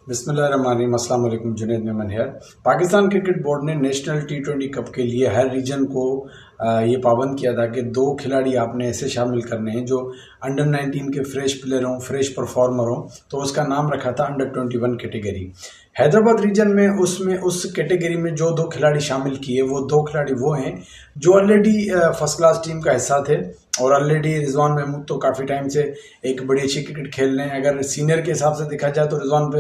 बिस्मिल्लाहिर्रहमानिर्रहीम। अस्सलाम वालेकुम। जुनैद मेमन है। पाकिस्तान क्रिकेट बोर्ड ने नेशनल टी20 कप के लिए हर रीजन को ये पाबंद किया था कि 2 खिलाड़ी आपने ऐसे शामिल करने हैं जो अंडर 19 के फ्रेश प्लेयर हों, फ्रेश परफॉर्मर हों। तो उसका नाम रखा था अंडर 21 कैटेगरी। हैदराबाद रीजन में उसमें उस कैटेगरी में जो 2 खिलाड़ी शामिल किए, वो 2 खिलाड़ी वो हैं जो ऑलरेडी फर्स्ट क्लास टीम का हिस्सा थे और ऑलरेडी रिजवान महमूद तो काफ़ी टाइम से एक बड़ी अच्छी क्रिकेट खेल रहे हैं। अगर सीनियर के हिसाब से देखा जाए तो रिजवान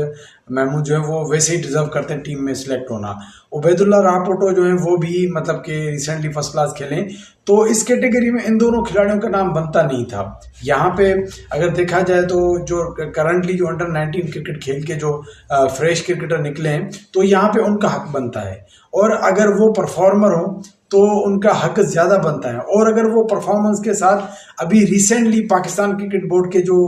महमूद जो है वो वैसे ही डिजर्व करते हैं टीम में सिलेक्ट होना। उबैदुल्ला रापोटो जो है वो भी मतलब कि रिसेंटली फर्स्ट क्लास खेलें, तो इस कैटेगरी में इन दोनों खिलाड़ियों का नाम बनता नहीं था। यहाँ पे अगर देखा जाए तो जो करंटली जो अंडर 19 क्रिकेट खेल के जो फ्रेश क्रिकेटर निकले हैं, तो यहाँ पे उनका हक बनता है और अगर वो परफॉर्मर हो तो उनका हक ज़्यादा बनता है। और अगर वो परफॉर्मेंस के साथ अभी रिसेंटली पाकिस्तान क्रिकेट बोर्ड के जो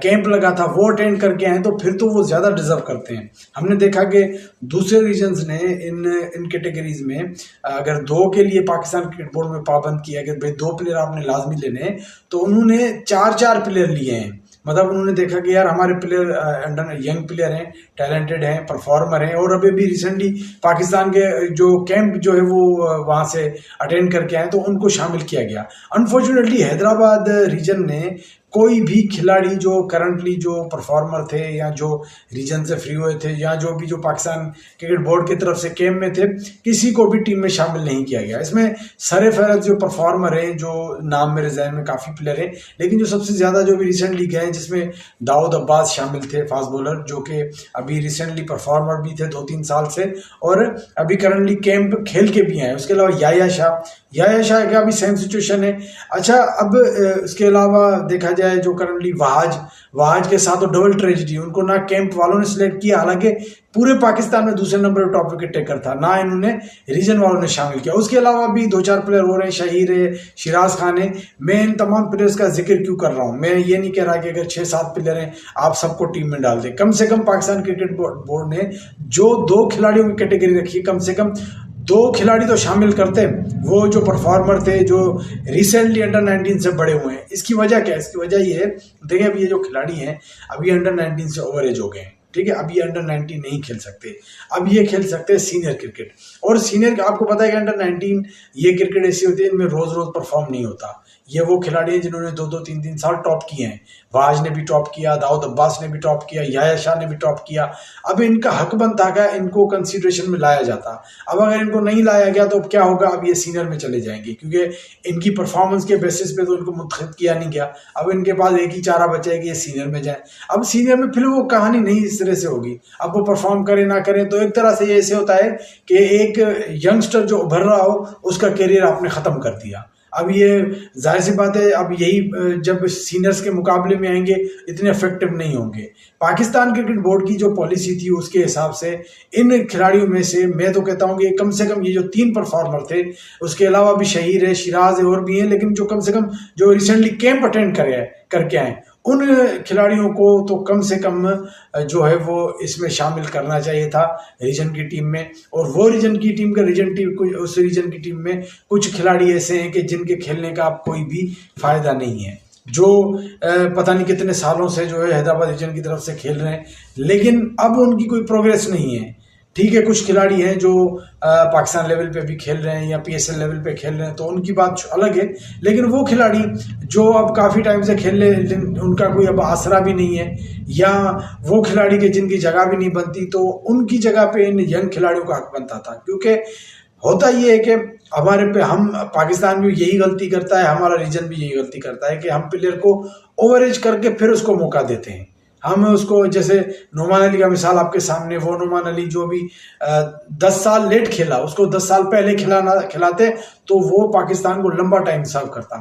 कैंप लगा था वो अटेंड करके आए, तो फिर तो वो ज़्यादा डिजर्व करते हैं। हमने देखा कि दूसरे रीजन्स ने इन कैटेगरीज में अगर 2 के लिए पाकिस्तान क्रिकेट बोर्ड में पाबंद किया कि भाई 2 प्लेयर आपने लाजमी लेने हैं, तो उन्होंने 4-4 प्लेयर लिए हैं। मतलब उन्होंने देखा कि यार हमारे प्लेयर अंडर यंग प्लेयर हैं, टैलेंटेड हैं, परफॉर्मर हैं और अभी भी रिसेंटली पाकिस्तान के जो कैंप जो है वो वहाँ से अटेंड करके आए, तो उनको शामिल किया गया। अनफॉर्चुनेटली हैदराबाद रीजन ने कोई भी खिलाड़ी जो करंटली जो परफॉर्मर थे या जो रीजन से फ्री हुए थे या जो पाकिस्तान क्रिकेट बोर्ड की तरफ से कैंप में थे, किसी को भी टीम में शामिल नहीं किया गया। इसमें सरे फहरत जो परफॉर्मर हैं, जो नाम मेरे जहन में काफ़ी प्लेयर हैं, लेकिन जो सबसे ज़्यादा जो भी रिसेंटली गए जिसमें दाऊद अब्बास शामिल थे, फास्ट बॉलर, जो कि अभी रिसेंटली परफॉर्मर भी थे 2-3 साल से और अभी करंटली कैंप खेल के भी आए। उसके अलावा याया शाह का भी सेम सिचुएशन है। अच्छा, अब इसके अलावा देखा जाए जो करंटली वहाज के साथ तो डबल ट्रेजेडी, उनको ना कैंप वालों ने सिलेक्ट किया, हालांकि पूरे पाकिस्तान में दूसरे नंबर पर टॉप विकेट टेकर था, ना इन्होंने रीजन वालों ने शामिल किया। उसके अलावा भी 2-4 प्लेयर हो रहे हैं, शहीर है, शिराज खान है। मैं इन तमाम प्लेयर्स का जिक्र क्यों कर रहा हूँ? मैं ये नहीं कह रहा कि अगर 6-7 प्लेयर हैं आप सबको टीम में डाल दें। कम से कम पाकिस्तान क्रिकेट बोर्ड ने जो 2 खिलाड़ियों की कैटेगरी रखी है, कम से कम 2 खिलाड़ी तो शामिल करते हैं, वो जो परफॉर्मर थे, जो रिसेंटली अंडर 19 से बड़े हुए हैं। इसकी वजह क्या है? इसकी वजह ये है, देखिए अभी ये जो खिलाड़ी हैं अभी अंडर 19 से ओवर एज हो गए हैं, ठीक है। अब ये अंडर 19 नहीं खेल सकते, अब ये खेल सकते हैं सीनियर क्रिकेट। और सीनियर आपको पता है कि अंडर 19 ये क्रिकेट ऐसी होती है, इनमें रोज रोज परफॉर्म नहीं होता। ये वो खिलाड़ी हैं जिन्होंने 2-2, 3-3 साल टॉप किए हैं। वाज ने भी टॉप किया, दाऊद अब्बास ने भी टॉप किया, याया शाह ने भी टॉप किया। अब इनका हक बनता है इनको कंसीडरेशन में लाया जाता। अब अगर इनको नहीं लाया गया तो अब क्या होगा? अब ये सीनियर में चले जाएंगे, क्योंकि इनकी परफॉर्मेंस के बेसिस पे तो इनको मुंतखब किया नहीं गया। अब इनके पास एक ही चारा बचा है कि ये सीनियर में जाए। अब सीनियर में फिर वो कहानी नहीं इस तरह से होगी। अब वो परफॉर्म करें ना करें, तो एक तरह से ये ऐसे होता है कि एक यंगस्टर जो उभर रहा हो उसका करियर आपने ख़त्म कर दिया। अब ये जाहिर सी बात है, अब यही जब सीनियर्स के मुकाबले में आएंगे इतने इफेक्टिव नहीं होंगे। पाकिस्तान क्रिकेट बोर्ड की जो पॉलिसी थी उसके हिसाब से इन खिलाड़ियों में से मैं तो कहता हूं कि कम से कम ये जो 3 परफॉर्मर थे, उसके अलावा भी शहीर है, शिराज है और भी हैं, लेकिन जो कम से कम जो रिसेंटली कैंप अटेंड करके आए, उन खिलाड़ियों को तो कम से कम जो है वो इसमें शामिल करना चाहिए था रीजन की टीम में। और वो रीजन की टीम का उस रीजन की टीम में कुछ खिलाड़ी ऐसे हैं कि जिनके खेलने का आप कोई भी फायदा नहीं है, जो पता नहीं कितने सालों से जो है हैदराबाद रीजन की तरफ से खेल रहे हैं, लेकिन अब उनकी कोई प्रोग्रेस नहीं है। ठीक है, कुछ खिलाड़ी हैं जो पाकिस्तान लेवल पे भी खेल रहे हैं या PSL लेवल पे खेल रहे हैं, तो उनकी बात अलग है। लेकिन वो खिलाड़ी जो अब काफ़ी टाइम से खेल रहे, उनका कोई अब आसरा भी नहीं है, या वो खिलाड़ी के जिनकी जगह भी नहीं बनती, तो उनकी जगह पे इन यंग खिलाड़ियों का हक बनता था। क्योंकि होता ये है कि हमारे पे हम पाकिस्तान भी यही गलती करता है, हमारा रीजन भी यही गलती करता है कि हम प्लेयर को ओवरेज करके फिर उसको मौका देते हैं। हम उसको, जैसे नोमान अली का मिसाल आपके सामने, वो नोमान अली जो भी 10 साल लेट खेला, उसको 10 साल पहले खिलाते तो वो पाकिस्तान को लंबा टाइम सर्व करता।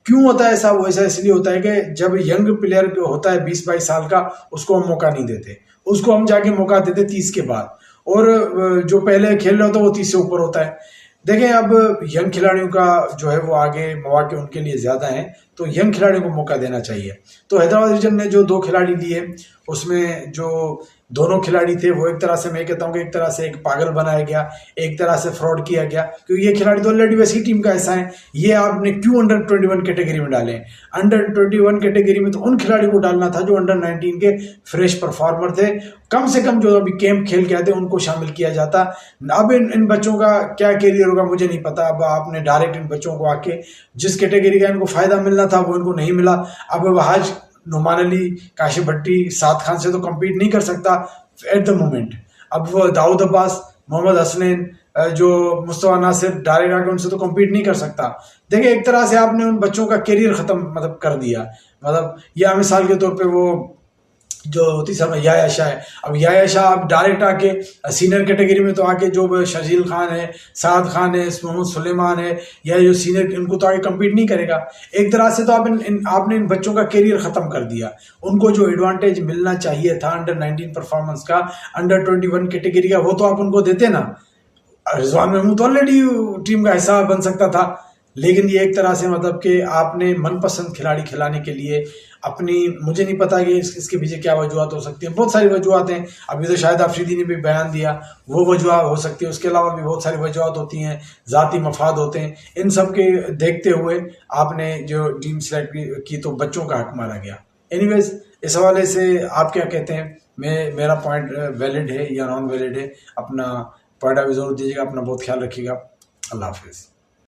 क्यों होता है ऐसा? वो ऐसा इसलिए होता है कि जब यंग प्लेयर होता है 20-22 साल का, उसको हम मौका नहीं देते, उसको हम जाके मौका देते 30 के बाद, और जो पहले खेल रहा होता है वो 30 से ऊपर होता है। देखें, अब यंग खिलाड़ियों का जो है वो आगे मौके उनके लिए ज़्यादा हैं, तो तो यंग खिलाड़ियों को मौका देना चाहिए। तो हैदराबाद रीजन ने जो 2 खिलाड़ी लिए उसमें जो दोनों खिलाड़ी थे वो एक तरह से मैं कहता हूँ कि एक तरह से एक पागल बनाया गया, एक तरह से फ्रॉड किया गया, क्योंकि ये खिलाड़ी तो ऑलरेडी वैसी टीम का हिस्सा है। ये आपने क्यों अंडर 21 कैटेगरी में डाले? अंडर 21 कैटेगरी में तो उन खिलाड़ियों को डालना था जो अंडर 19 के फ्रेश परफॉर्मर थे, कम से कम जो अभी कैंप खेल के आए थे उनको शामिल किया जाता। अब इन बच्चों का क्या कैरियर होगा मुझे नहीं पता। अब आपने डायरेक्ट इन बच्चों को आके जिस कैटेगरी का इनको फायदा मिलना था वो इनको नहीं मिला। अब वहाज नुमान अली, काशिफ भट्टी, साद खान से तो कम्पीट नहीं कर सकता एट द मोमेंट। अब वो दाऊद अब्बास, मोहम्मद हसनैन, जो मुस्तफा नासिर डायरेक्ट आके उनसे तो कम्पीट नहीं कर सकता। देखिए एक तरह से आपने उन बच्चों का करियर ख़त्म मतलब कर दिया। मतलब या मिसाल के तौर पे वो जो तीसरा में याया शाह है, अब याया शाह आप डायरेक्ट आके सीनियर कैटेगरी में तो आके जो शर्जील खान है, साद खान है, मोहम्मद सुलेमान है, या जो सीनियर इनको तो आगे कम्पीट नहीं करेगा। एक तरह से तो आपने इन बच्चों का करियर ख़त्म कर दिया। उनको जो एडवांटेज मिलना चाहिए था अंडर 19 परफॉर्मेंस का, अंडर 21 कैटेगरी का, वो तो आप उनको देते ना। रिजवान महमूद तो ऑलरेडी टीम का हिस्सा बन सकता था, लेकिन ये एक तरह से मतलब कि आपने मनपसंद खिलाड़ी खिलाने के लिए अपनी, मुझे नहीं पता कि इसके पीछे क्या वजूहत हो सकती है। बहुत सारी वजूहत हैं। अभी तो शायद आफरीदी ने भी बयान दिया, वो वजूहत हो सकती है। उसके अलावा भी बहुत सारी वजूहत होती हैं, ज़ाती मफाद होते हैं। इन सब के देखते हुए आपने जो टीम सेलेक्ट की तो बच्चों का हक मारा गया। एनीवेज, इस हवाले से आप क्या कहते हैं? मेरा पॉइंट वैलिड है या नॉन वैलिड है? अपना पॉइंट ऑफ व्यू जरूर दीजिएगा। अपना बहुत ख्याल रखिएगा। अल्लाह हाफिज़।